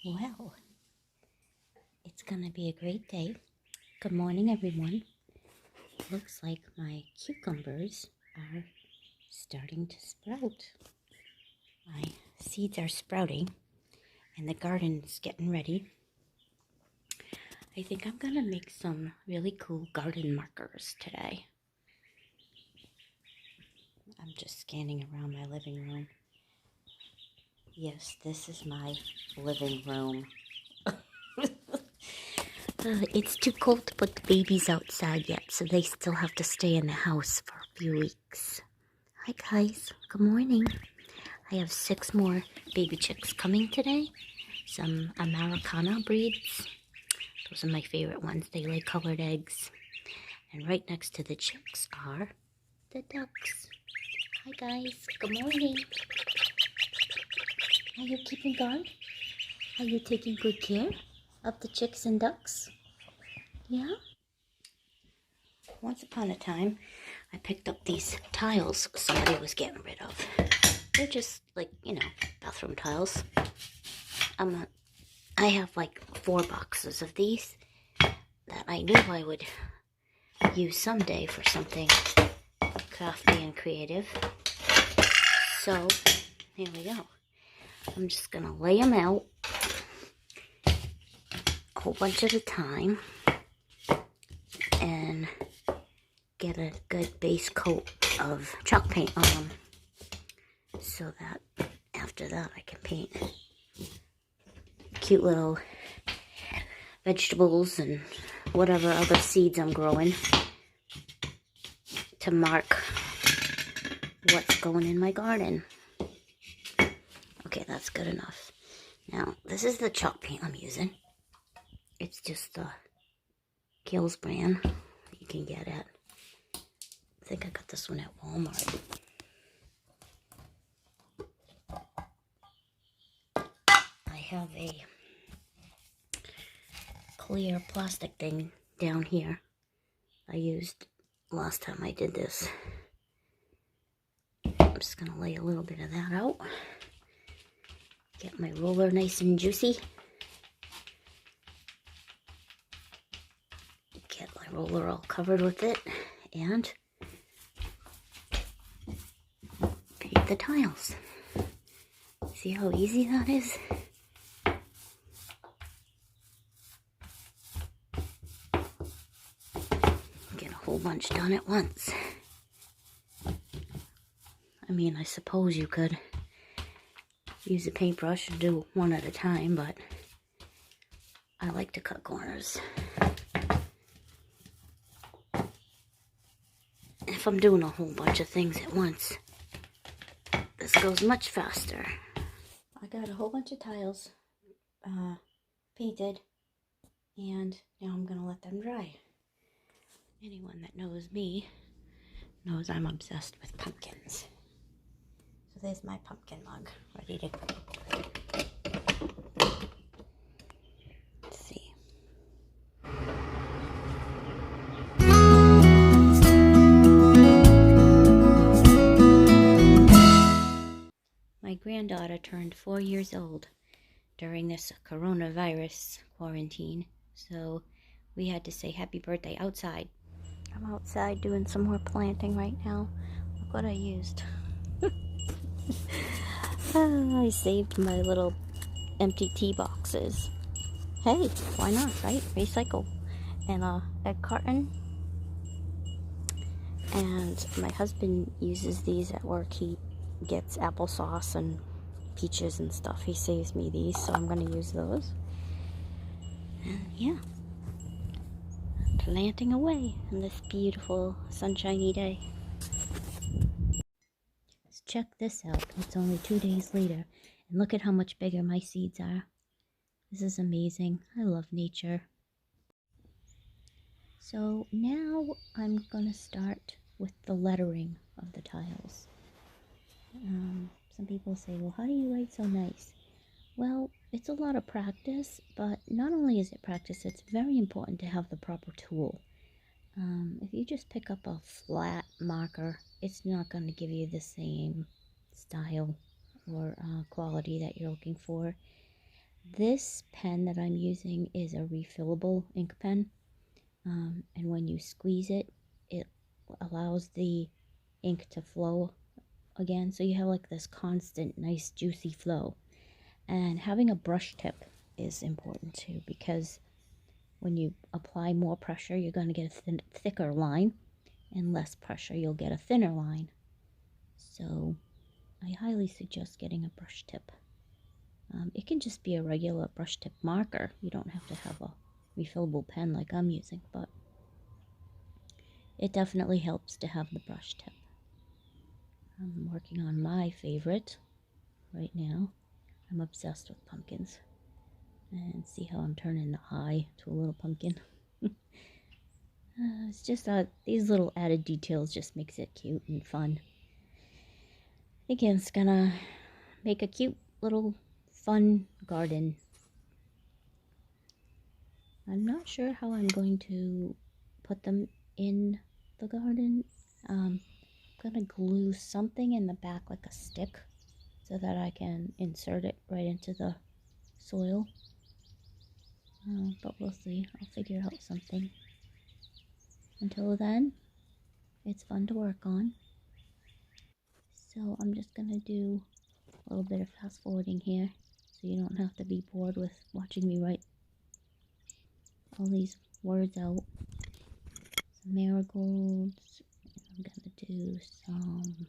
Well, it's gonna be a great day. Good morning, everyone. Looks like my cucumbers are starting to sprout. My seeds are sprouting and the garden's getting ready. I think I'm gonna make some really cool garden markers today. I'm just scanning around my living room. Yes, this is my living room. It's too cold to put the babies outside yet, so they still have to stay in the house for a few weeks. Hi guys, good morning. I have 6 more baby chicks coming today. Some Americana breeds. Those are my favorite ones. They lay colored eggs. And right next to the chicks are the ducks. Hi guys, good morning. Are you keeping guard? Are you taking good care of the chicks and ducks? Yeah? Once upon a time, I picked up these tiles somebody was getting rid of. They're just like, bathroom tiles. I have like 4 boxes of these that I knew I would use someday for something crafty and creative. So, here we go. I'm just gonna lay them out a whole bunch at a time and get a good base coat of chalk paint on them so that after that I can paint cute little vegetables and whatever other seeds I'm growing to mark what's going in my garden. Okay, that's good enough. Now, this is the chalk paint I'm using. It's just the Kills brand that you can get at. I think I got this one at Walmart. I have a clear plastic thing down here I used last time I did this. I'm just gonna lay a little bit of that out. Get my roller nice and juicy. Get my roller all covered with it and paint the tiles. See how easy that is? Get a whole bunch done at once. I mean, I suppose you could use a paintbrush and do one at a time, but I like to cut corners. If I'm doing a whole bunch of things at once, this goes much faster. I got a whole bunch of tiles painted, and now I'm gonna let them dry. Anyone that knows me knows I'm obsessed with pumpkins. So there's my pumpkin mug, ready to go. Let's see. My granddaughter turned 4 years old during this coronavirus quarantine, so we had to say happy birthday outside. I'm outside doing some more planting right now. Look what I used. I saved my little empty tea boxes. Hey, why not, right? Recycle. And a egg carton. And my husband uses these at work. He gets applesauce and peaches and stuff. He saves me these, so I'm going to use those. And yeah, planting away on this beautiful sunshiny day. Let's check this out. It's only 2 days later, and look at how much bigger my seeds are. This is amazing. I love nature. So now I'm going to start with the lettering of the tiles. Some people say, well, how do you write so nice? Well, it's a lot of practice, but not only is it practice, it's very important to have the proper tool. If you just pick up a flat marker, it's not going to give you the same style or quality that you're looking for. This pen that I'm using is a refillable ink pen, and when you squeeze it, it allows the ink to flow again, so you have like this constant nice juicy flow. And having a brush tip is important too, because when you apply more pressure, you're going to get a thicker line, and less pressure, you'll get a thinner line. So I highly suggest getting a brush tip. It can just be a regular brush tip marker. You don't have to have a refillable pen like I'm using, but it definitely helps to have the brush tip. I'm working on my favorite right now. I'm obsessed with pumpkins. And see how I'm turning the eye to a little pumpkin. It's just these little added details just makes it cute and fun. I think it's gonna make a cute little fun garden. I'm not sure how I'm going to put them in the garden. I'm gonna glue something in the back like a stick so that I can insert it right into the soil. But we'll see. I'll figure out something. Until then, it's fun to work on. So I'm just gonna do a little bit of fast forwarding here so you don't have to be bored with watching me write all these words out. Some marigolds, and I'm gonna do some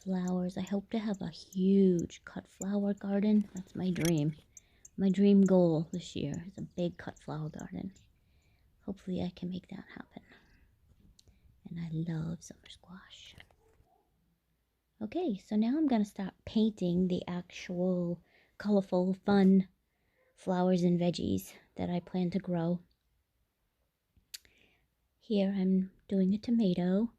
flowers. I hope to have a huge cut flower garden. That's my dream. My dream goal this year is a big cut flower garden. Hopefully I can make that happen. And I love summer squash. Okay, so now I'm going to start painting the actual colorful, fun flowers and veggies that I plan to grow. Here I'm doing a tomato.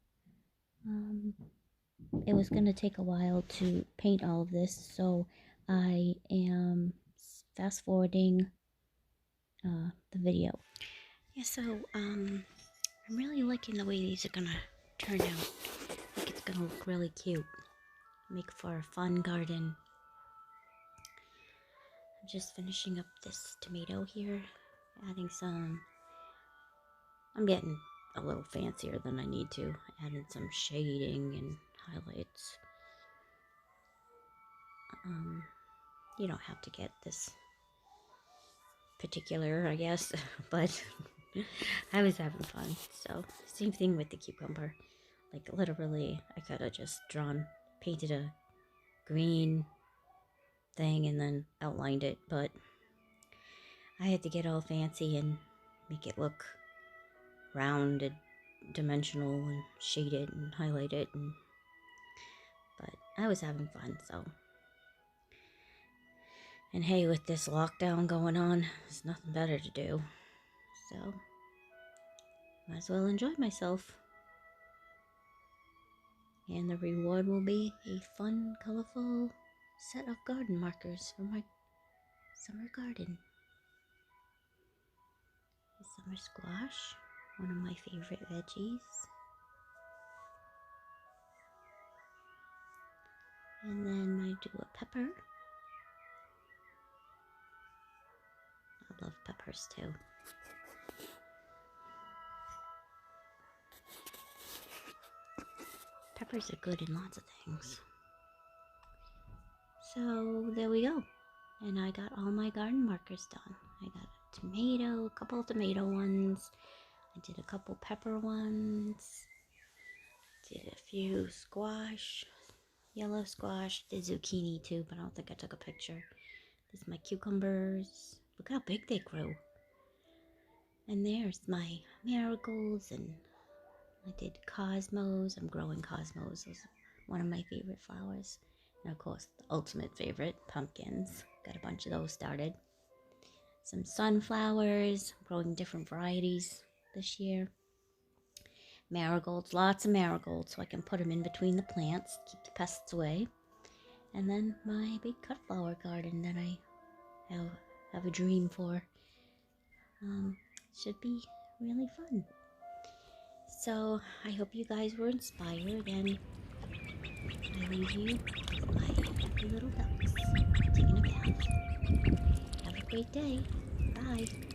It was going to take a while to paint all of this, so I am fast forwarding the video. Yeah, so I'm really liking the way these are going to turn out. I think it's going to look really cute. Make for a fun garden. I'm just finishing up this tomato here, adding some, I'm getting a little fancier than I need to, adding some shading and highlights. You don't have to get this particular, I guess, but I was having fun. So same thing with the cucumber. Like literally, I could have just painted a green thing and then outlined it, but I had to get all fancy and make it look rounded, dimensional, and shaded and highlighted. But I was having fun, so. And hey, with this lockdown going on, there's nothing better to do. So, might as well enjoy myself. And the reward will be a fun, colorful set of garden markers for my summer garden. The summer squash, one of my favorite veggies. And then I do a pepper. I love peppers too. Peppers are good in lots of things. So there we go. And I got all my garden markers done. I got a tomato, a couple of tomato ones. I did a couple pepper ones. Did a few squash, yellow squash, did zucchini too, but I don't think I took a picture. There's my cucumbers. Look how big they grew. And there's my marigolds, and I did cosmos. I'm growing cosmos. Those are one of my favorite flowers. And of course, the ultimate favorite, pumpkins. Got a bunch of those started. Some sunflowers, growing different varieties this year. Marigolds, lots of marigolds, so I can put them in between the plants, keep the pests away. And then my big cut flower garden that I have a dream for. Should be really fun. So I hope you guys were inspired, and I leave you with my happy little ducks taking a bath. great day. Bye.